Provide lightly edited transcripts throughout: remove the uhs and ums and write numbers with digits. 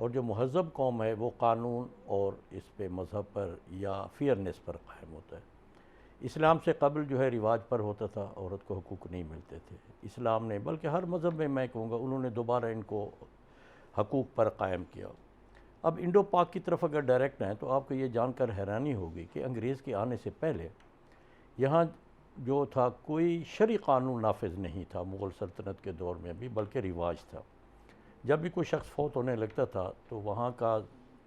اور جو مہذب قوم ہے وہ قانون اور اس پہ مذہب پر یا فیئرنیس پر قائم ہوتا ہے۔ اسلام سے قبل جو ہے رواج پر ہوتا تھا، عورت کو حقوق نہیں ملتے تھے۔ اسلام نے، بلکہ ہر مذہب میں کہوں گا، انہوں نے دوبارہ ان کو حقوق پر قائم کیا۔ اب انڈو پاک کی طرف اگر ڈائریکٹ ہیں تو آپ کو یہ جان کر حیرانی ہوگی کہ انگریز کے آنے سے پہلے یہاں جو تھا کوئی شرعی قانون نافذ نہیں تھا مغل سلطنت کے دور میں بھی، بلکہ رواج تھا۔ جب بھی کوئی شخص فوت ہونے لگتا تھا تو وہاں کا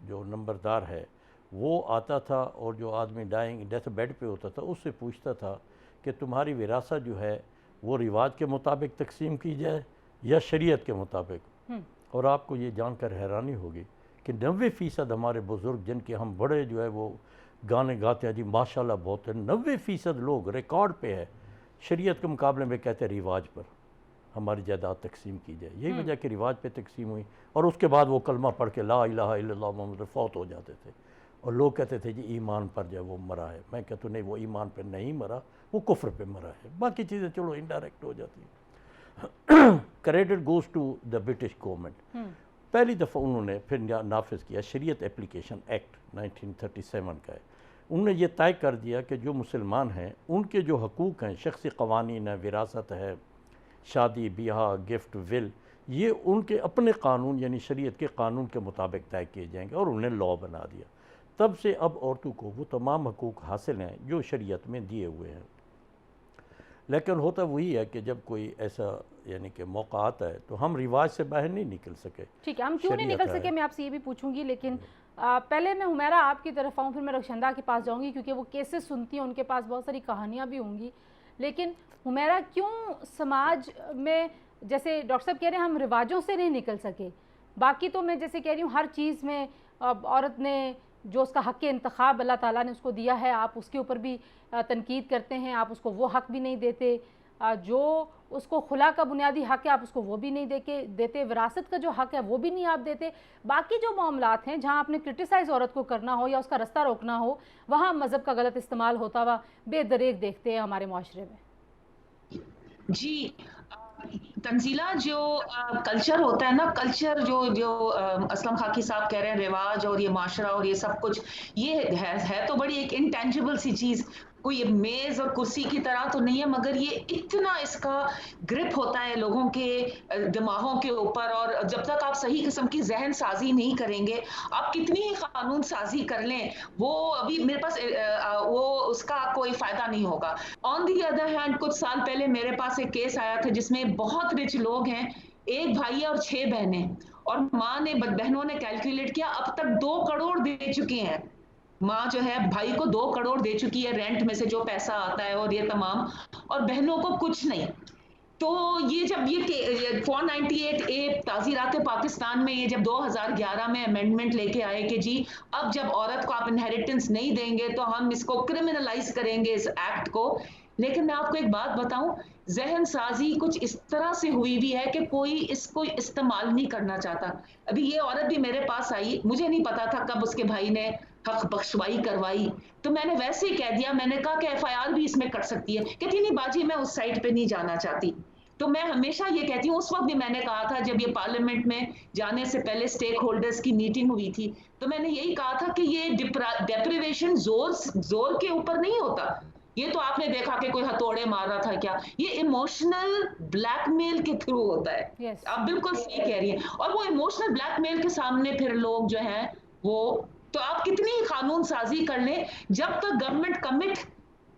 جو نمبردار ہے وہ آتا تھا اور جو آدمی ڈیتھ بیڈ پہ ہوتا تھا اس سے پوچھتا تھا کہ تمہاری وراثت جو ہے وہ رواج کے مطابق تقسیم کی جائے یا شریعت کے مطابق۔ اور آپ کو یہ جان کر حیرانی ہوگی کہ 90% ہمارے بزرگ جن کے ہم بڑے جو ہے وہ گانے گاتے ہیں، جی ماشاءاللہ بہت ہے، 90% لوگ ریکارڈ پہ ہے شریعت کے مقابلے میں کہتے ہیں رواج پر ہماری جائیداد تقسیم کی جائے۔ یہی وجہ کہ رواج پہ تقسیم ہوئی، اور اس کے بعد وہ کلمہ پڑھ کے لا الہ الا اللہ محمد فوت ہو جاتے تھے، اور لوگ کہتے تھے جی ایمان پر جو ہے وہ مرا ہے۔ میں کہتا ہوں نہیں، وہ ایمان پہ نہیں مرا، وہ کفر پہ مرا ہے۔ باقی چیزیں چلو انڈائریکٹ ہو جاتی ہیں۔ Credit goes to the British government. پہلی دفعہ انہوں نے پھر نافذ کیا شریعت اپلیکیشن ایکٹ 1937 کا ہے۔ انہوں نے یہ طے کر دیا کہ جو مسلمان ہیں ان کے جو حقوق ہیں، شخصی قوانین ہے، وراثت ہے، شادی بیاہ، گفٹ، ول، یہ ان کے اپنے قانون یعنی شریعت کے قانون کے مطابق طے کیے جائیں گے، اور انہیں لا بنا دیا۔ تب سے اب عورتوں کو وہ تمام حقوق حاصل ہیں جو شریعت میں دیے ہوئے ہیں۔ لیکن ہوتا وہی ہے کہ جب کوئی ایسا یعنی کہ موقع آتا ہے تو ہم رواج سے باہر نہیں نکل سکے۔ ٹھیک ہے، ہم کیوں نہیں نکل سکے میں آپ سے یہ بھی پوچھوں گی، لیکن پہلے میں حمیرہ آپ کی طرف آؤں، پھر میں رخشندہ کے پاس جاؤں گی، کیونکہ وہ کیسز سنتی ہیں، ان کے پاس بہت ساری کہانیاں بھی ہوں گی۔ لیکن حمیرہ، کیوں سماج میں، جیسے ڈاکٹر صاحب کہہ رہے ہیں ہم رواجوں سے نہیں نکل سکے، باقی تو میں جیسے کہہ رہی ہوں ہر چیز میں عورت نے جو اس کا حق انتخاب اللہ تعالیٰ نے اس کو دیا ہے، آپ اس کے اوپر بھی تنقید کرتے ہیں، آپ اس کو وہ حق بھی نہیں دیتے جو اس کو خلا کا بنیادی حق ہے، آپ اس کو وہ بھی نہیں دیتے، وراثت کا جو حق ہے وہ بھی نہیں آپ دیتے۔ باقی جو معاملات ہیں جہاں آپ نے کرٹیسائز عورت کو کرنا ہو یا اس کا رستہ روکنا ہو، وہاں مذہب کا غلط استعمال ہوتا ہوا بے دریغ دیکھتے ہیں ہمارے معاشرے میں۔ جی تنزیلہ، جو کلچر ہوتا ہے نا، کلچر جو اسلم خاکی صاحب کہہ رہے ہیں، رواج اور یہ معاشرہ اور یہ سب کچھ، یہ ہے تو بڑی ایک انٹینجیبل سی چیز، کوئی میز اور کرسی کی طرح تو نہیں ہے، مگر یہ اتنا اس کا گرپ ہوتا ہے لوگوں کے دماغوں کے اوپر، اور جب تک آپ صحیح قسم کی ذہن سازی نہیں کریں گے، آپ کتنی ہی قانون سازی کر لیں، وہ ابھی میرے پاس وہ اس کا کوئی فائدہ نہیں ہوگا۔ آن دی ادر ہینڈ، کچھ سال پہلے میرے پاس ایک کیس آیا تھا جس میں بہت رچ لوگ ہیں، ایک بھائی ہے اور 6 بہنیں، اور ماں نے، بہنوں نے کیلکولیٹ کیا اب تک 2 کروڑ دے چکی ہیں، ماں جو ہے بھائی کو 2 کروڑ دے چکی ہے رینٹ میں سے جو پیسہ آتا ہے اور یہ تمام، اور بہنوں کو کچھ نہیں۔ تو یہ جب یہ 498A تعزیرات پاکستان میں، یہ جب 2011 میں امینڈمنٹ لے کے آئے کہ جی اب جب عورت کو آپ انہیریٹنس نہیں دیں گے تو ہم اس کو کرمنلائز کریں گے اس ایکٹ کو، لیکن میں آپ کو ایک بات بتاؤں، ذہن سازی کچھ اس طرح سے ہوئی بھی ہے کہ کوئی اس کو استعمال نہیں کرنا چاہتا۔ ابھی یہ عورت بھی میرے پاس آئی، مجھے نہیں پتا تھا کب اس کے بھائی نے حق بخشوائی کروائی، تو میں نے ویسے ہی کہہ دیا، میں نے کہا کہ FIR بھی اس میں کٹ سکتی ہے، کہتی نہیں باجی میں اس سائٹ پہ نہیں جانا چاہتی۔ تو میں ہمیشہ یہ کہتی ہوں، اس وقت بھی میں نے کہا تھا جب یہ پارلیمنٹ میں جانے سے پہلے سٹیک ہولڈرز کی میٹنگ ہوئی تھی، تو میں نے یہی کہا تھا کہ یہ ڈیپریویشن زور کے اوپر نہیں ہوتا، یہ تو آپ نے دیکھا کہ کوئی ہتھوڑے مار رہا تھا کیا، یہ ایموشنل بلیک میل کے تھرو ہوتا ہے۔ آپ بالکل صحیح کہہ رہی ہیں، اور وہ ایموشنل بلیک میل کے سامنے پھر لوگ جو ہیں وہ، تو آپ کتنی قانون سازی کر لیں، جب تک گورنمنٹ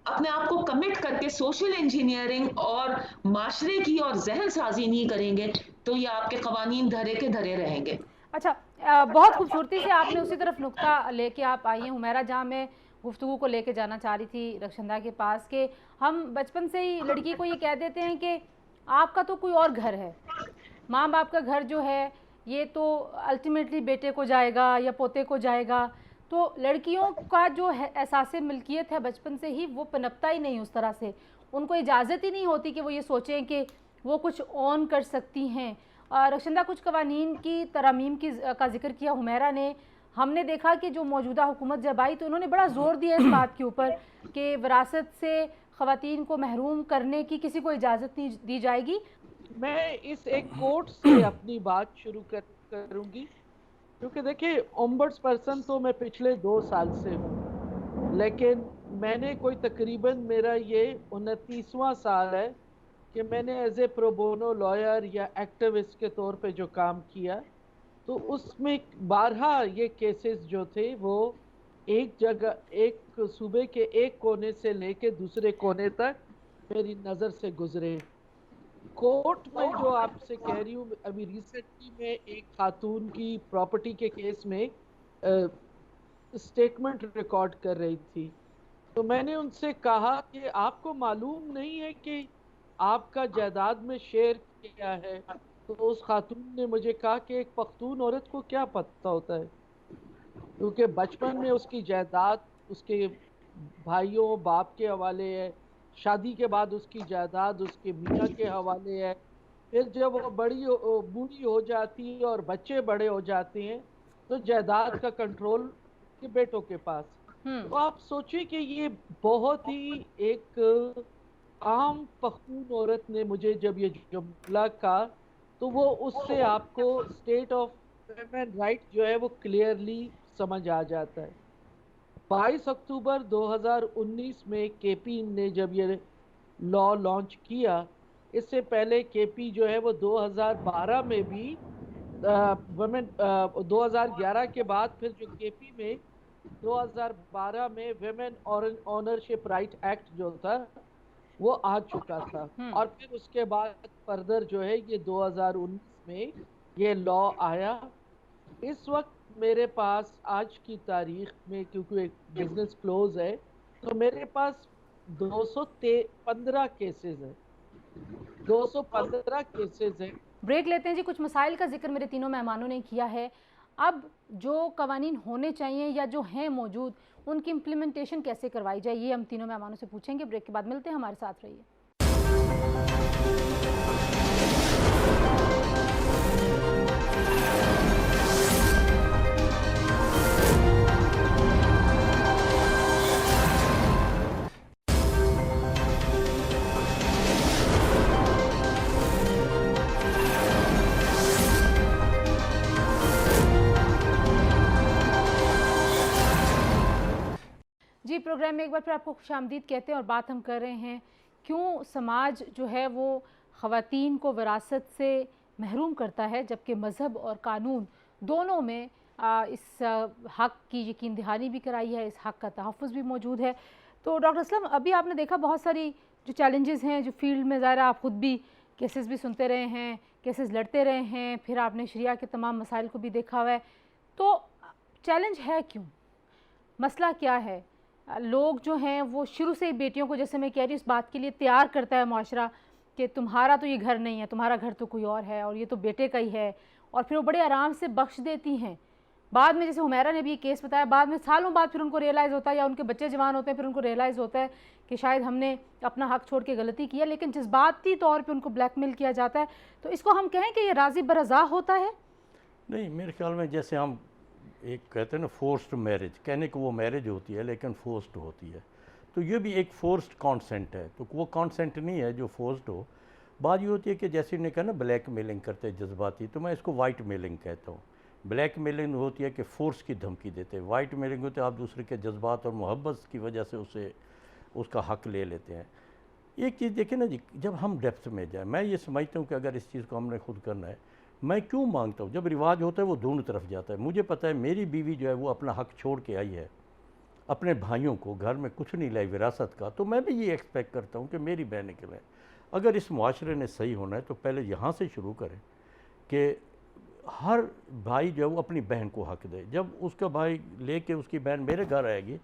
اپنے آپ کو کمٹ کر کے سوشل انجینئرنگ اور معاشرے کی اور ذہن سازی نہیں کریں گے تو یہ آپ کے قوانین دھرے کے دھرے رہیں گے۔ اچھا، بہت خوبصورتی سے آپ نے اسی طرف نقطہ لے کے آپ آئی ہیں حمیرہ، جہاں میں گفتگو کو لے کے جانا چاہ رہی تھی رخشندہ کے پاس، کہ ہم بچپن سے ہی لڑکی کو یہ کہہ دیتے ہیں کہ آپ کا تو کوئی اور گھر ہے، ماں باپ کا گھر جو ہے یہ تو الٹیمیٹلی بیٹے کو جائے گا یا پوتے کو جائے گا، تو لڑکیوں کا جو احساس ملکیت ہے بچپن سے ہی وہ پنپتا ہی نہیں اس طرح سے، ان کو اجازت ہی نہیں ہوتی کہ وہ یہ سوچیں کہ وہ کچھ اون کر سکتی ہیں۔ رخشندہ، کچھ قوانین کی ترامیم کا ذکر کیا حمیرہ نے، ہم نے دیکھا کہ جو موجودہ حکومت جب آئی تو انہوں نے بڑا زور دیا اس بات کے اوپر کہ وراثت سے خواتین کو محروم کرنے کی کسی کو اجازت نہیں دی جائے گی۔ میں اس ایک کوٹ سے اپنی بات شروع کروں گی، کیونکہ دیکھیں اومبڈس پرسن تو میں پچھلے 2 سال سے ہوں، لیکن میں نے کوئی تقریباً میرا یہ 29واں سال ہے کہ میں نے as a pro bono lawyer یا ایکٹیوسٹ کے طور پہ جو کام کیا، تو اس میں بارہا یہ کیسز جو تھے وہ ایک جگہ، ایک صوبے کے ایک کونے سے لے کے دوسرے کونے تک میری نظر سے گزرے۔ کورٹ میں جو آپ سے کہہ رہی ہوں، ابھی ریسنٹلی میں ایک خاتون کی پراپرٹی کے کیس میں اسٹیٹمنٹ ریکارڈ کر رہی تھی، تو میں نے ان سے کہا کہ آپ کو معلوم نہیں ہے کہ آپ کا جائیداد میں شیئر کیا ہے؟ تو اس خاتون نے مجھے کہا کہ ایک پختون عورت کو کیا پتہ ہوتا ہے، کیونکہ بچپن میں اس کی جائیداد اس کے بھائیوں باپ کے حوالے ہے، شادی کے بعد اس کی جائیداد اس کے میاں کے حوالے ہے، پھر جب وہ بوڑھی ہو جاتی ہے اور بچے بڑے ہو جاتے ہیں تو جائیداد کا کنٹرول کے بیٹوں کے پاس۔ تو آپ سوچیں کہ یہ بہت ہی ایک عام پختون عورت نے مجھے جب یہ جملہ کہا تو وہ اس سے آپ کو اسٹیٹ آف ویمن رائٹ جو ہے وہ کلیئرلی سمجھ آ جاتا ہے۔ 22 اکتوبر 2019 میں کے پی نے جب یہ لا لانچ کیا، اس سے پہلے کے پی جو ہے وہ 2012 میں بھی ویمن 2011 کے بعد پھر جو کے پی میں 2012 میں ویمن اونرشپ رائٹ ایکٹ جو تھا وہ آ چکا تھا، اور پھر اس کے بعد فردر جو ہے یہ 2019 میں یہ لا آیا۔ اس وقت میرے پاس آج کی تاریخ میں، کیونکہ ایک بزنس کلوز ہے، تو میرے پاس 215 کیسز ہیں، 215 کیسز ہیں۔ بریک لیتے ہیں جی، کچھ مسائل کا ذکر میرے تینوں مہمانوں نے کیا ہے۔ اب جو قوانین ہونے چاہیے یا جو ہیں موجود، ان کی امپلیمنٹیشن کیسے کروائی جائے، یہ ہم تینوں مہمانوں سے پوچھیں گے۔ بریک کے بعد ملتے ہیں، ہمارے ساتھ رہیے۔ جی، پروگرام میں ایک بار پھر آپ کو خوش آمدید کہتے ہیں، اور بات ہم کر رہے ہیں کیوں سماج جو ہے وہ خواتین کو وراثت سے محروم کرتا ہے، جبکہ مذہب اور قانون دونوں میں اس حق کی یقین دہانی بھی کرائی ہے، اس حق کا تحفظ بھی موجود ہے۔ تو ڈاکٹر اسلم، ابھی آپ نے دیکھا بہت ساری جو چیلنجز ہیں جو فیلڈ میں، ظاہر آپ خود بھی کیسز بھی سنتے رہے ہیں، کیسز لڑتے رہے ہیں، پھر آپ نے شریعہ کے تمام مسائل کو بھی دیکھا ہوا ہے، تو چیلنج ہے کیوں؟ مسئلہ کیا ہے؟ لوگ جو ہیں وہ شروع سے ہی بیٹیوں کو، جیسے میں کہہ رہی ہوں، اس بات کے لیے تیار کرتا ہے معاشرہ کہ تمہارا تو یہ گھر نہیں ہے، تمہارا گھر تو کوئی اور ہے، اور یہ تو بیٹے کا ہی ہے، اور پھر وہ بڑے آرام سے بخش دیتی ہیں۔ بعد میں، جیسے حمیرہ نے بھی یہ کیس بتایا، بعد میں سالوں بعد پھر ان کو ریئلائز ہوتا ہے، یا ان کے بچے جوان ہوتے ہیں، پھر ان کو ریئلائز ہوتا ہے کہ شاید ہم نے اپنا حق چھوڑ کے غلطی کیا، لیکن جذباتی طور پہ ان کو بلیک میل کیا جاتا ہے۔ تو اس کو ہم کہیں کہ یہ راضی برضا ہوتا ہے؟ نہیں، میرے خیال میں جیسے ہم ایک کہتے ہیں نا فورسڈ میرج، کہنے کو وہ میرج ہوتی ہے لیکن فورسڈ ہوتی ہے، تو یہ بھی ایک فورسڈ کانسنٹ ہے، تو وہ کانسنٹ نہیں ہے جو فورسڈ ہو۔ بات یہ ہوتی ہے کہ جیسے نے کہا نا بلیک میلنگ کرتے جذباتی، تو میں اس کو وائٹ میلنگ کہتا ہوں۔ بلیک میلنگ ہوتی ہے کہ فورس کی دھمکی دیتے، وائٹ میلنگ ہوتے ہے آپ دوسرے کے جذبات اور محبت کی وجہ سے اس کا حق لے لیتے ہیں۔ ایک چیز دیکھیں نا جی، جب ہم ڈیپتھ میں جائیں، میں یہ سمجھتا ہوں کہ اگر اس چیز کو ہم نے خود کرنا ہے، میں کیوں مانگتا ہوں؟ جب رواج ہوتا ہے وہ دونوں طرف جاتا ہے۔ مجھے پتہ ہے میری بیوی جو ہے وہ اپنا حق چھوڑ کے آئی ہے، اپنے بھائیوں کو، گھر میں کچھ نہیں لائی وراثت کا، تو میں بھی یہ ایکسپیکٹ کرتا ہوں کہ میری بہنیں کے لائیں۔ اگر اس معاشرے نے صحیح ہونا ہے تو پہلے یہاں سے شروع کریں کہ ہر بھائی جو ہے وہ اپنی بہن کو حق دے۔ جب اس کا بھائی لے کے اس کی بہن میرے گھر آئے گی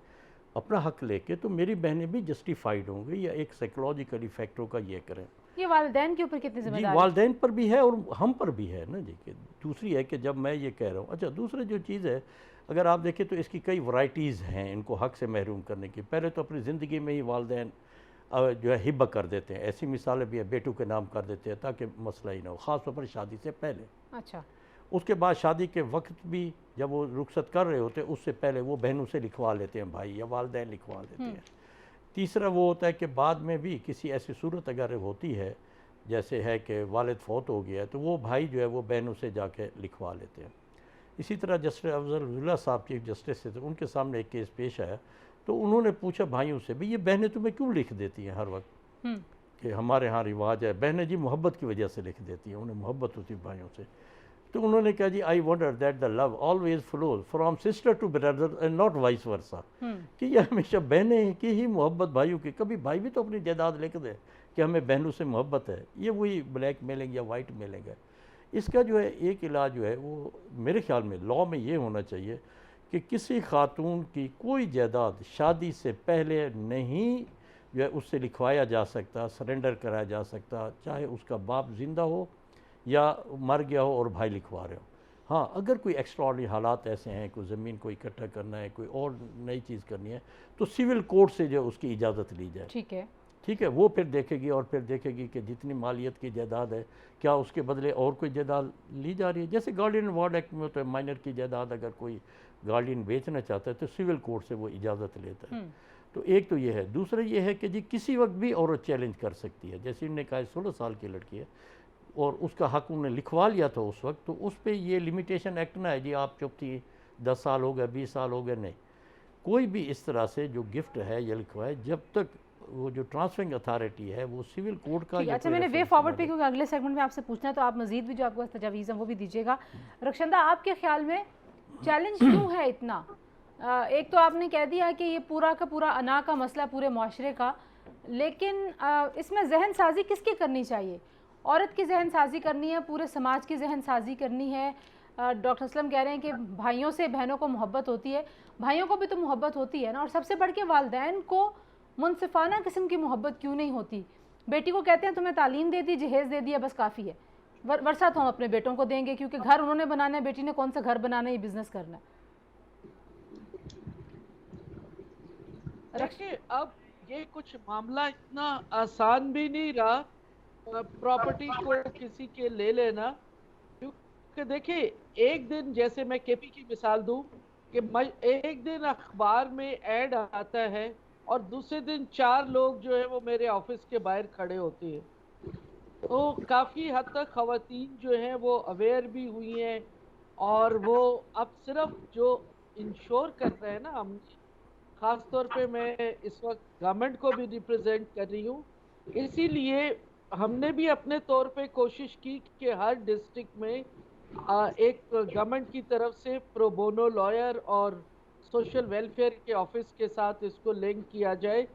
اپنا حق لے کے، تو میری بہنیں بھی جسٹیفائیڈ ہوں گی، یا ایک سائیکولوجیکلی فیکٹروں کا یہ کریں۔ یہ والدین کے اوپر کتنی ذمہ جی، داری؟ والدین پر بھی ہے اور ہم پر بھی ہے نا جی۔ کہ دوسری ہے کہ جب میں یہ کہہ رہا ہوں، اچھا دوسری جو چیز ہے، اگر آپ دیکھیں تو اس کی کئی ورائٹیز ہیں ان کو حق سے محروم کرنے کی۔ پہلے تو اپنی زندگی میں ہی والدین جو ہے ہبہ کر دیتے ہیں، ایسی مثالیں بھی ہیں، بیٹوں کے نام کر دیتے ہیں تاکہ مسئلہ ہی نہ ہو، خاص طور پر شادی سے پہلے۔ اچھا، اس کے بعد شادی کے وقت بھی جب وہ رخصت کر رہے ہوتے ہیں، اس سے پہلے وہ بہنوں سے لکھوا لیتے ہیں، بھائی یا والدین لکھوا لیتے ہیں۔ تیسرا وہ ہوتا ہے کہ بعد میں بھی کسی ایسی صورت اگر ہوتی ہے، جیسے ہے کہ والد فوت ہو گیا ہے، تو وہ بھائی جو ہے وہ بہنوں سے جا کے لکھوا لیتے ہیں۔ اسی طرح جسٹس افضل اللہ صاحب چیف جسٹس تھے، ان کے سامنے ایک کیس پیش آیا تو انہوں نے پوچھا بھائیوں سے بھی یہ بہنیں تمہیں کیوں لکھ دیتی ہیں ہر وقت کہ ہمارے ہاں رواج ہے، بہنیں جی محبت کی وجہ سے لکھ دیتی ہیں، انہیں محبت ہوتی ہے بھائیوں سے. تو انہوں نے کہا جی I wonder that the love always flows from sister to brother and not vice versa, کہ یہ ہمیشہ بہنیں کی ہی محبت بھائیوں کی، کبھی بھائی بھی تو اپنی جائیداد لکھ دے کہ ہمیں بہنوں سے محبت ہے. یہ وہی بلیک میلنگ یا وائٹ میلنگ ہے. اس کا جو ہے ایک علاج جو ہے وہ میرے خیال میں لاء میں یہ ہونا چاہیے کہ کسی خاتون کی کوئی جائیداد شادی سے پہلے نہیں جو ہے اس سے لکھوایا جا سکتا، سرنڈر کرایا جا سکتا، چاہے اس کا باپ زندہ ہو یا مر گیا ہو اور بھائی لکھوا رہے ہو. ہاں اگر کوئی ایکسٹراڈنری حالات ایسے ہیں، کوئی زمین کو اکٹھا کرنا ہے، کوئی اور نئی چیز کرنی ہے، تو سول کورٹ سے جو اس کی اجازت لی جائے. ٹھیک ہے، وہ پھر دیکھے گی اور پھر دیکھے گی کہ جتنی مالیت کی جائیداد ہے کیا اس کے بدلے اور کوئی جائیداد لی جا رہی ہے. جیسے گارڈین وارڈ ایکٹ میں ہوتا ہے، مائنر کی جائیداد اگر کوئی گارڈین بیچنا چاہتا ہے تو سول کورٹ سے وہ اجازت لیتا ہے. تو ایک تو یہ ہے. دوسرا یہ ہے کہ جی کسی وقت بھی عورت چیلنج کر سکتی ہے، جیسے انہوں نے کہا 16 سال کی لڑکی ہے اور اس کا حق انہوں نے لکھوا لیا تھا اس وقت، تو اس پہ یہ لمیٹیشن ایکٹ نہ ہے جی آپ چپ تھی 10 سال ہو گئے 20 سال ہو گئے. نہیں، کوئی بھی اس طرح سے جو گفٹ ہے یا لکھوائے جب تک وہ جو ٹرانسفرنگ اتھارٹی ہے وہ سول کوڈ کا. اچھا میں نے وے فارورڈ پہ کیونکہ اگلے سیگمنٹ میں آپ سے پوچھنا ہے تو آپ مزید بھی جو آپ کو تجاویز ہیں وہ بھی دیجیے گا. رخشندہ آپ کے خیال میں چیلنج کیوں ہے اتنا؟ ایک تو آپ نے کہہ دیا ہے کہ یہ پورا کا پورا انا کا مسئلہ پورے معاشرے کا، لیکن اس میں ذہن سازی کس کی کرنی چاہیے؟ عورت کی ذہن سازی کرنی ہے، پورے سماج کی ذہن سازی کرنی ہے؟ ڈاکٹر اسلم کہہ رہے ہیں کہ بھائیوں سے بہنوں کو محبت ہوتی ہے، بھائیوں کو بھی تو محبت ہوتی ہے نا، اور سب سے بڑھ کے والدین کو منصفانہ قسم کی محبت کیوں نہیں ہوتی؟ بیٹی کو کہتے ہیں تمہیں تعلیم دے دی، جہیز دے دیا، بس کافی ہے، ورثہ تو ہم اپنے بیٹوں کو دیں گے کیونکہ گھر انہوں نے بنانا ہے، بیٹی نے کون سا گھر بنانا ہے، یہ بزنس کرنا ہے. دیکھیں اب یہ کچھ معاملہ اتنا آسان بھی نہیں رہا پراپرٹی کو کسی کے لے لینا، کیونکہ دیکھیں ایک دن جیسے میں کے پی کی مثال دوں کہ ایک دن اخبار میں ایڈ آتا ہے اور دوسرے دن 4 لوگ جو ہے وہ میرے آفس کے باہر کھڑے ہوتے ہیں. تو کافی حد تک خواتین جو ہیں وہ اویئر بھی ہوئی ہیں، اور وہ اب صرف جو انشور کر رہے ہیں نا، ہم خاص طور پہ میں اس وقت گورنمنٹ کو بھی ریپرزینٹ کر رہی ہوں، اسی لیے ہم نے بھی اپنے طور پہ کوشش کی کہ ہر ڈسٹرکٹ میں ایک گورنمنٹ کی طرف سے پرو بونو لائر اور سوشل ویلفیئر کے آفس کے ساتھ اس کو لنک کیا جائے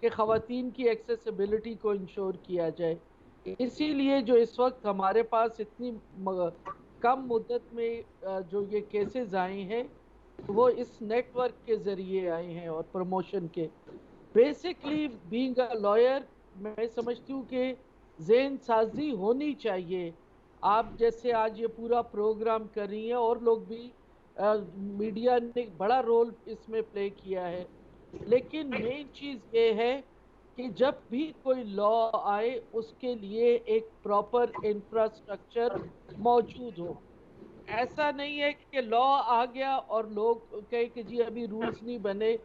کہ خواتین کی ایکسیسیبلٹی کو انشور کیا جائے. اسی لیے جو اس وقت ہمارے پاس اتنی کم مدت میں جو یہ کیسز آئے ہیں وہ اس نیٹ ورک کے ذریعے آئے ہیں اور پروموشن کے. بیسکلی بینگ اے لائر میں سمجھتی ہوں کہ ذہن سازی ہونی چاہیے. آپ جیسے آج یہ پورا پروگرام کر رہی ہیں، اور لوگ بھی میڈیا نے ایک بڑا رول اس میں پلے کیا ہے، لیکن مین چیز یہ ہے کہ جب بھی کوئی لا آئے اس کے لیے ایک پراپر انفراسٹرکچر موجود ہو. ایسا نہیں ہے کہ لا آ گیا اور لوگ کہے کہ جی ابھی رولز نہیں بنے.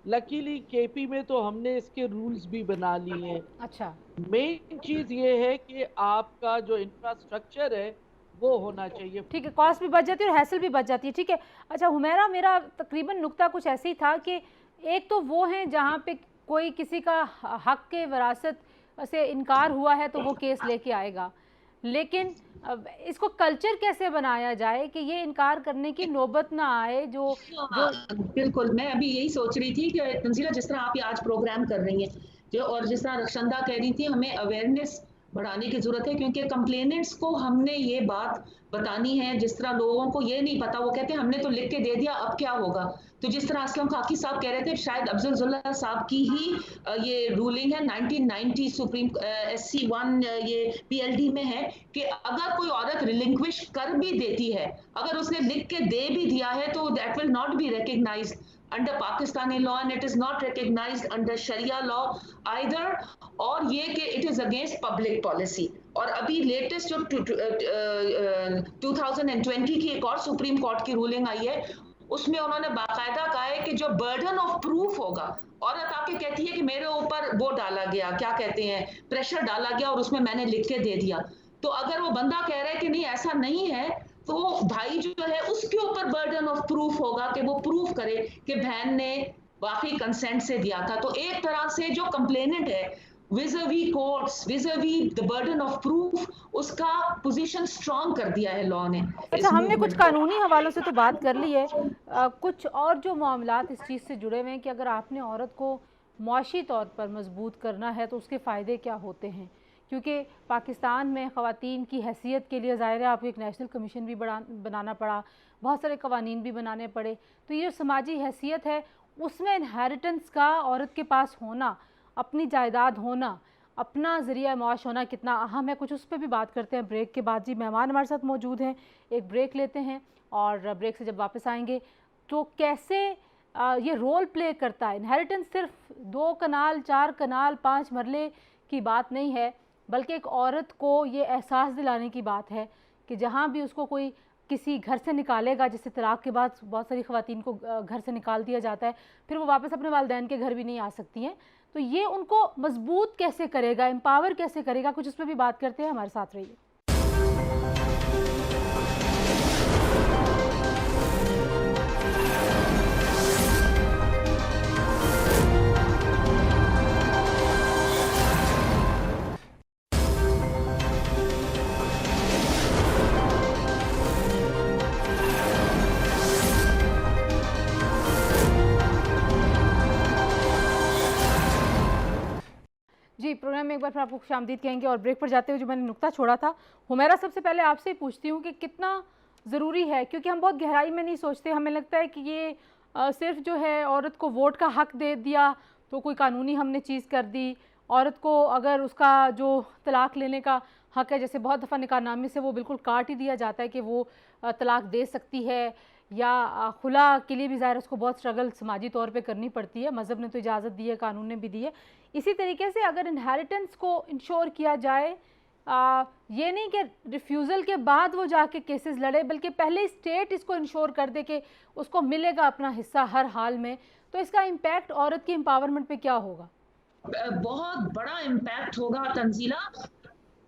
لکیلی کے پی میں تو ہم نے اس کے رولز بھی بنا لیے ہیں. اچھا، مین چیز یہ ہے کہ آپ کا جو انفراسٹرکچر ہے وہ ہونا چاہیے. ٹھیک ہے، کاسٹ بھی بچ جاتی ہے اور حیصل بھی بچ جاتی ہے. ٹھیک ہے. اچھا حمیرہ، میرا تقریباً نقطہ کچھ ایسے ہی تھا کہ ایک تو وہ ہیں جہاں پہ کوئی کسی کا حق کے وراثت سے انکار ہوا ہے تو وہ کیس لے کے آئے گا، لیکن اس کو کلچر کیسے بنایا جائے کہ یہ انکار کرنے کی نوبت نہ آئے؟ جو بالکل میں ابھی یہی سوچ رہی تھی کہ تنزیلہ جس طرح آپ یہ آج پروگرام کر رہی ہیں اور جس طرح رخشندہ کہہ رہی تھی، ہمیں اویئرنیس بڑھانے کی ضرورت ہے، کیونکہ کمپلیننٹس کو ہم نے یہ بات بتانی ہے. جس طرح لوگوں کو یہ نہیں پتا، وہ کہتے ہیں ہم نے تو لکھ کے دے دیا اب کیا ہوگا. تو جس طرح اسلم خاکی صاحب کہہ رہے تھے، شاید افضل اللہ صاحب کی ہی یہ رولنگ ہے 1990 سپریم SC1 یہ PLD میں ہے کہ اگر کوئی عورت ریلنکوش کر بھی دیتی ہے، اگر اس نے لکھ کے دے بھی دیا ہے تو that will not be recognized under Pakistani law and it is not recognized under Sharia law either. اور یہ کہ it is against public policy. اور ابھی لیٹسٹ جو 2020 کی ایک اور سپریم کورٹ کی رولنگ آئی ہے، اس میں انہوں نے باقاعدہ کہا ہے کہ جو برڈن آف پروف ہوگا، عورت آ کے کہتی ہے کہ میرے اوپر وہ ڈالا گیا، کیا کہتے ہیں، پریشر ڈالا گیا اور اس میں میں نے لکھ کے دے دیا، تو اگر وہ بندہ کہہ رہا ہے کہ نہیں ایسا نہیں ہے تو بھائی جو ہے اس کے اوپر برڈن آف پروف ہوگا کہ وہ پروف کرے کہ بہن نے واقعی کنسنٹ سے دیا تھا. تو ایک طرح سے جو کمپلیننٹ ہے vis-a-vis courts vis-a-vis the burden of proof اس کا پوزیشن سٹرونگ کر دیا ہے لاء نے. اچھا، ہم نے کچھ قانونی حوالوں سے تو بات کر لی ہے، کچھ اور جو معاملات اس چیز سے جڑے ہوئے ہیں کہ اگر آپ نے عورت کو معاشی طور پر مضبوط کرنا ہے تو اس کے فائدے کیا ہوتے ہیں؟ کیونکہ پاکستان میں خواتین کی حیثیت کے لیے ظاہر ہے آپ کو ایک نیشنل کمیشن بھی بنانا پڑا، بہت سارے قوانین بھی بنانے پڑے. تو یہ جو سماجی حیثیت ہے اس میں انہیریٹنس کا عورت کے پاس ہونا، اپنی جائیداد ہونا، اپنا ذریعہ معاش ہونا کتنا اہم ہے، کچھ اس پہ بھی بات کرتے ہیں بریک کے بعد. جی مہمان ہمارے ساتھ موجود ہیں، ایک بریک لیتے ہیں اور بریک سے جب واپس آئیں گے تو کیسے یہ رول پلے کرتا ہے. انہیریٹنس صرف 2 کنال 4 کنال 5 مرلے کی بات نہیں ہے، بلکہ ایک عورت کو یہ احساس دلانے کی بات ہے کہ جہاں بھی اس کو کوئی کسی گھر سے نکالے گا، جیسے طلاق کے بعد بہت ساری خواتین کو گھر سے نکال دیا جاتا ہے، پھر وہ واپس اپنے والدین کے گھر بھی نہیں آ سکتی ہیں، تو یہ ان کو مضبوط کیسے کرے گا، امپاور کیسے کرے گا، کچھ اس پہ بھی بات کرتے ہیں. ہمارے ساتھ رہیے. جی پروگرام میں ایک بار پھر آپ کو خوش آمدید کہیں گے، اور بریک پر جاتے ہوئے جو میں نے نقطہ چھوڑا تھا، حمیرہ سب سے پہلے آپ سے پوچھتی ہوں کہ کتنا ضروری ہے، کیونکہ ہم بہت گہرائی میں نہیں سوچتے، ہمیں لگتا ہے کہ یہ صرف جو ہے عورت کو ووٹ کا حق دے دیا تو کوئی قانونی ہم نے چیز کر دی. عورت کو اگر اس کا جو طلاق لینے کا حق ہے، جیسے بہت دفعہ نکاح نامے سے وہ بالکل کاٹ ہی دیا جاتا ہے کہ وہ طلاق دے سکتی ہے، یا خلا کے لیے بھی ظاہر اس کو بہت سٹرگل سماجی طور پہ کرنی پڑتی ہے. مذہب نے تو اجازت دی ہے، قانون نے بھی دی ہے. اسی طریقے سے اگر انہیریٹنس کو انشور کیا جائے، یہ نہیں کہ ریفیوزل کے بعد وہ جا کے کیسز لڑے، بلکہ پہلے اسٹیٹ اس کو انشور کر دے کہ اس کو ملے گا اپنا حصہ ہر حال میں، تو اس کا امپیکٹ عورت کی امپاورمنٹ پہ کیا ہوگا؟ بہت بڑا امپیکٹ ہوگا تنزیلہ.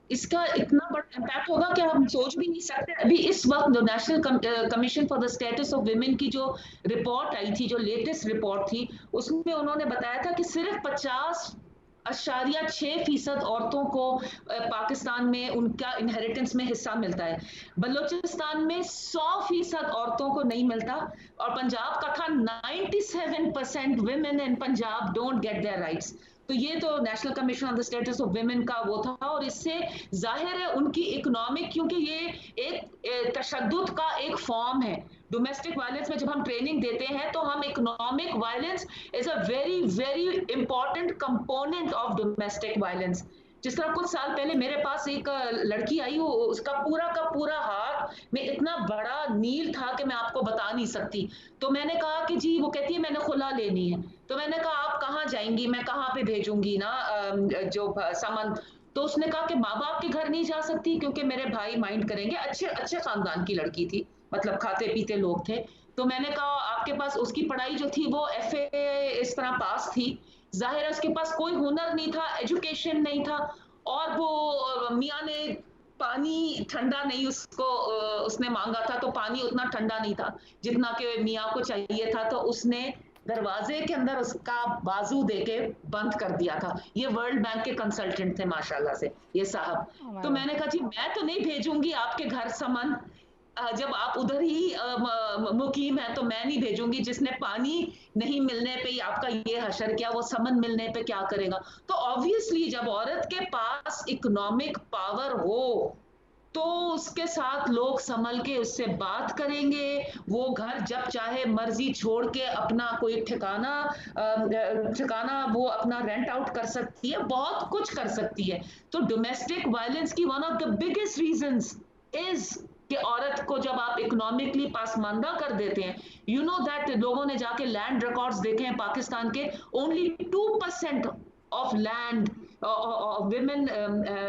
اس کا اتنا بڑا امپیکٹ ہوگا کہ ہم سوچ بھی نہیں سکتے. ابھی اس وقت جو national commission for the status of women کی جو رپورٹ آئی تھی، جو لیٹسٹ رپورٹ تھی، اس میں انہوں نے بتایا تھا کہ صرف 50.6% عورتوں کو پاکستان میں ان کا انہیریٹنس میں حصہ ملتا ہے. بلوچستان میں 100% عورتوں کو نہیں ملتا، اور پنجاب کا تھا 97% women in Punjab don't get their rights. تو یہ تو national commission on the status of women کا وہ تھا، اور اس سے ظاہر ہے ان کی اکنامک، کیونکہ یہ ایک تشدد کا ایک فارم ہے. ڈومیسٹک وائلنس میں جب ہم ٹریننگ دیتے ہیں تو ہم economic violence is a very very important component of domestic violence. جس طرح کچھ سال پہلے میرے پاس ایک لڑکی آئی، اس کا پورا ہاتھ میں اتنا بڑا نیل تھا کہ میں آپ کو بتا نہیں سکتی. تو میں نے کہا کہ جی، وہ کہتی ہے میں نے خلا لینی ہے. تو میں نے کہا آپ کہاں جائیں گی، میں کہاں پہ بھیجوں گی نا جو سمن. تو اس نے کہا کہ ماں باپ کے گھر نہیں جا سکتی کیونکہ میرے بھائی مائنڈ کریں گے. اچھے خاندان کی لڑکی تھی، مطلب کھاتے پیتے لوگ تھے. تو میں نے کہا آپ کے پاس، اس کی پڑھائی جو تھی وہ FA اس طرح پاس تھی، ظاہر ہے اس کے پاس کوئی ہنر نہیں تھا، ایجوکیشن نہیں تھا، اور وہ میاں نے پانی ٹھنڈا نہیں اس نے مانگا تھا، تو پانی اتنا ٹھنڈا نہیں تھا جتنا کہ میاں کو چاہیے تھا. تو اس نے دروازے کے اندر اس کا بازو دے کے بند کر دیا تھا. یہ ورلڈ بینک کے کنسلٹنٹ تھے ماشاءاللہ سے یہ صاحب. تو میں نے کہا جی میں تو نہیں بھیجوں گی آپ کے گھر سمن، جب آپ ادھر ہی مقیم ہیں تو میں نہیں بھیجوں گی. جس نے پانی نہیں ملنے پہ ہی آپ کا یہ حشر کیا، وہ سمن ملنے پہ کیا کرے گا. تو آبویسلی جب عورت کے پاس اکنامک پاور ہو تو اس کے ساتھ لوگ سنبھل کے اس سے بات کریں گے. وہ گھر جب چاہے مرضی چھوڑ کے اپنا کوئی ٹھکانہ وہ اپنا رینٹ آؤٹ کر سکتی ہے، بہت کچھ کر سکتی ہے. تو ڈومیسٹک وائلنس کی one of the biggest reasons is کہ عورت کو جب آپ اکنامکلی پاسماندہ کر دیتے ہیں. یو نو دیٹ لوگوں نے جا کے لینڈ ریکارڈز دیکھے ہیں پاکستان کے، only 2% of land women,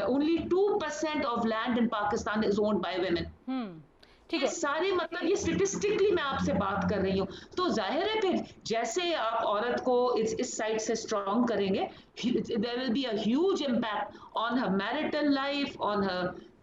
only 2% of land in Pakistan is owned by women. یہ سارے مطلب یہ اسٹیٹسٹکلی میں آپ سے بات کر رہی ہوں. تو ظاہر ہے پھر جیسے آپ عورت کو اس سائڈ سے اسٹرانگ کریں گے، there will be a huge impact on her marital life, on her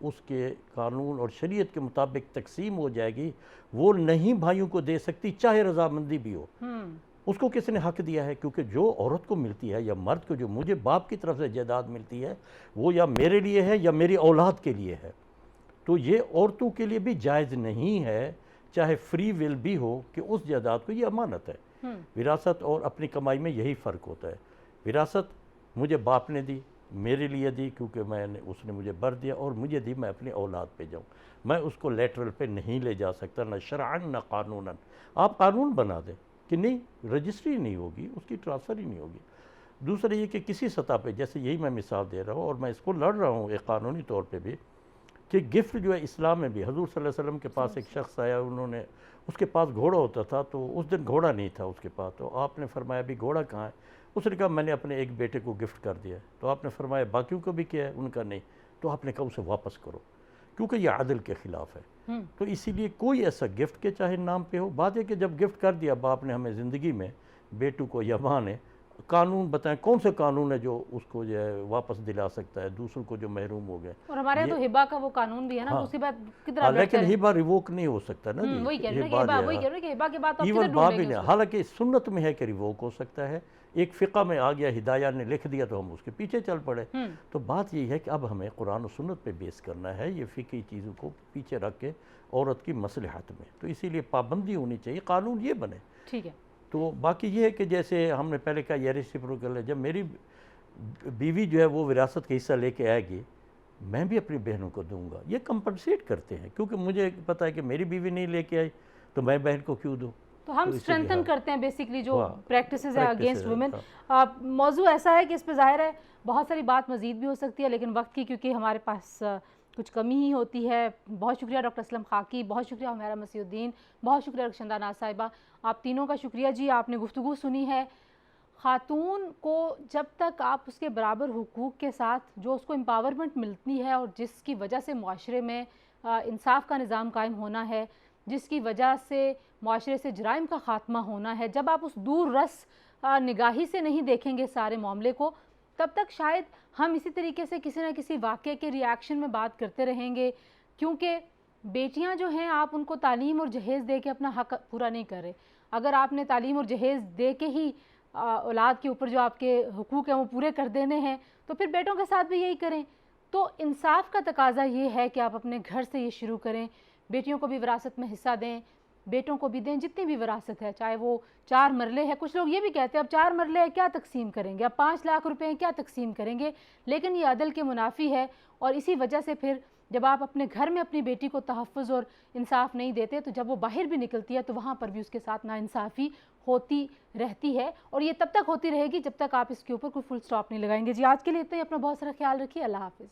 اس کے قانون اور شریعت کے مطابق تقسیم ہو جائے گی، وہ نہیں بھائیوں کو دے سکتی چاہے رضامندی بھی ہو۔ اس کو کس نے حق دیا ہے؟ کیونکہ جو عورت کو ملتی ہے یا مرد کو جو مجھے باپ کی طرف سے جائیداد ملتی ہے وہ یا میرے لیے ہے یا میری اولاد کے لیے ہے۔ تو یہ عورتوں کے لیے بھی جائز نہیں ہے، چاہے فری ول بھی ہو، کہ اس جائیداد کو، یہ امانت ہے۔ وراثت اور اپنی کمائی میں یہی فرق ہوتا ہے۔ وراثت مجھے باپ نے دی، میرے لیے دی کیونکہ اس نے مجھے بر دیا، اور مجھے دی میں اپنی اولاد پہ جاؤں۔ میں اس کو لیٹرل پہ نہیں لے جا سکتا، نہ شرعاً نہ قانوناً۔ آپ قانون بنا دیں کہ نہیں، رجسٹری نہیں ہوگی، اس کی ٹرانسفر ہی نہیں ہوگی۔ دوسرا یہ کہ کسی سطح پہ، جیسے یہی میں مثال دے رہا ہوں اور میں اس کو لڑ رہا ہوں ایک قانونی طور پہ بھی، کہ گفٹ جو ہے اسلام میں بھی، حضور صلی اللہ علیہ وسلم کے پاس ایک شخص آیا، اس کے پاس گھوڑا ہوتا تھا، تو اس دن گھوڑا نہیں تھا اس کے پاس، تو آپ نے فرمایا بھی گھوڑا کہاں ہے؟ اس نے کہا میں نے اپنے ایک بیٹے کو گفٹ کر دیا ہے۔ تو آپ نے فرمایا باقیوں کو بھی کیا ہے؟ ان کا نہیں۔ تو آپ نے کہا اسے واپس کرو، کیونکہ یہ عدل کے خلاف ہے۔ تو اسی لیے کوئی ایسا گفٹ کے چاہے نام پہ ہو، بات ہے کہ جب گفٹ کر دیا باپ نے ہمیں زندگی میں بیٹوں کو یا ماں نے، قانون بتائیں کون سے قانون ہے جو اس کو جو ہے واپس دلا سکتا ہے دوسروں کو جو محروم ہو گئے؟ اور ہمارے یہاں تو ہبہ کا وہ قانون بھی ہے نا، اس کے بعد کتنا لیکن ہبہ ریووک نہیں ہو سکتا نا جی، وہی کہہ رہے ہیں کہ ہبہ کے بعد آپ ایون باب ہی نہیں، حالانکہ سنت میں ہے کہ ریووک ہو سکتا ہے، ایک فقہ میں آ گیا، ہدایہ نے لکھ دیا تو ہم اس کے پیچھے چل پڑے۔ تو بات یہ ہے کہ اب ہمیں قرآن و سنت پہ بیس کرنا ہے، یہ فقہی چیزوں کو پیچھے رکھ کے عورت کی مصلحت میں، تو اسی لیے پابندی ہونی چاہیے، قانون یہ بنے۔ ٹھیک ہے۔ تو باقی یہ ہے کہ جیسے ہم نے پہلے کہا یہ ریسیپروکل ہے، جب میری بیوی جو ہے وہ وراثت کا حصہ لے کے آئے گی، میں بھی اپنی بہنوں کو دوں گا۔ یہ کمپنسیٹ کرتے ہیں، کیونکہ مجھے پتہ ہے کہ میری بیوی نہیں لے کے آئی تو میں بہن کو کیوں دوں؟ تو ہم اسٹرینتھن کرتے ہیں بیسیکلی جو پریکٹسز ہیں اگینسٹ ویمن۔ موضوع ایسا ہے کہ اس پہ ظاہر ہے بہت ساری بات مزید بھی ہو سکتی ہے، لیکن وقت کی کیونکہ ہمارے پاس کچھ کمی ہی ہوتی ہے۔ بہت شکریہ ڈاکٹر اسلم خاکی، بہت شکریہ حمیرہ مسیح الدین، بہت شکریہ رخشندہ ناز صاحبہ، آپ تینوں کا شکریہ جی، آپ نے گفتگو سنی ہے۔ خاتون کو جب تک آپ اس کے برابر حقوق کے ساتھ جو اس کو امپاورمنٹ ملتی ہے اور جس کی وجہ سے معاشرے میں انصاف کا نظام قائم ہونا ہے، جس کی وجہ سے معاشرے سے جرائم کا خاتمہ ہونا ہے، جب آپ اس دور رس نگاہی سے نہیں دیکھیں گے سارے معاملے کو، تب تک شاید ہم اسی طریقے سے کسی نہ کسی واقعے کے ریاکشن میں بات کرتے رہیں گے، کیونکہ بیٹیاں جو ہیں آپ ان کو تعلیم اور جہیز دے کے اپنا حق پورا نہیں کر رہے۔ اگر آپ نے تعلیم اور جہیز دے کے ہی اولاد کے اوپر جو آپ کے حقوق ہیں وہ پورے کر دینے ہیں تو پھر بیٹوں کے ساتھ بھی یہی کریں۔ تو انصاف کا تقاضا یہ ہے کہ آپ اپنے گھر سے یہ شروع کریں، بیٹیوں کو بھی وراثت میں حصہ دیں، بیٹوں کو بھی دیں، جتنی بھی وراثت ہے، چاہے وہ 4 مرلے ہے۔ کچھ لوگ یہ بھی کہتے ہیں اب 4 مرلے ہے کیا تقسیم کریں گے، اب 5 لاکھ روپے ہیں کیا تقسیم کریں گے، لیکن یہ عدل کے منافی ہے، اور اسی وجہ سے پھر جب آپ اپنے گھر میں اپنی بیٹی کو تحفظ اور انصاف نہیں دیتے تو جب وہ باہر بھی نکلتی ہے تو وہاں پر بھی اس کے ساتھ ناانصافی ہوتی رہتی ہے، اور یہ تب تک ہوتی رہے گی جب تک آپ اس کے اوپر کوئی فل سٹاپ نہیں لگائیں گے۔ جی آج کے لیے اتنا ہی، اپنا بہت سارا خیال رکھیے، اللہ حافظ۔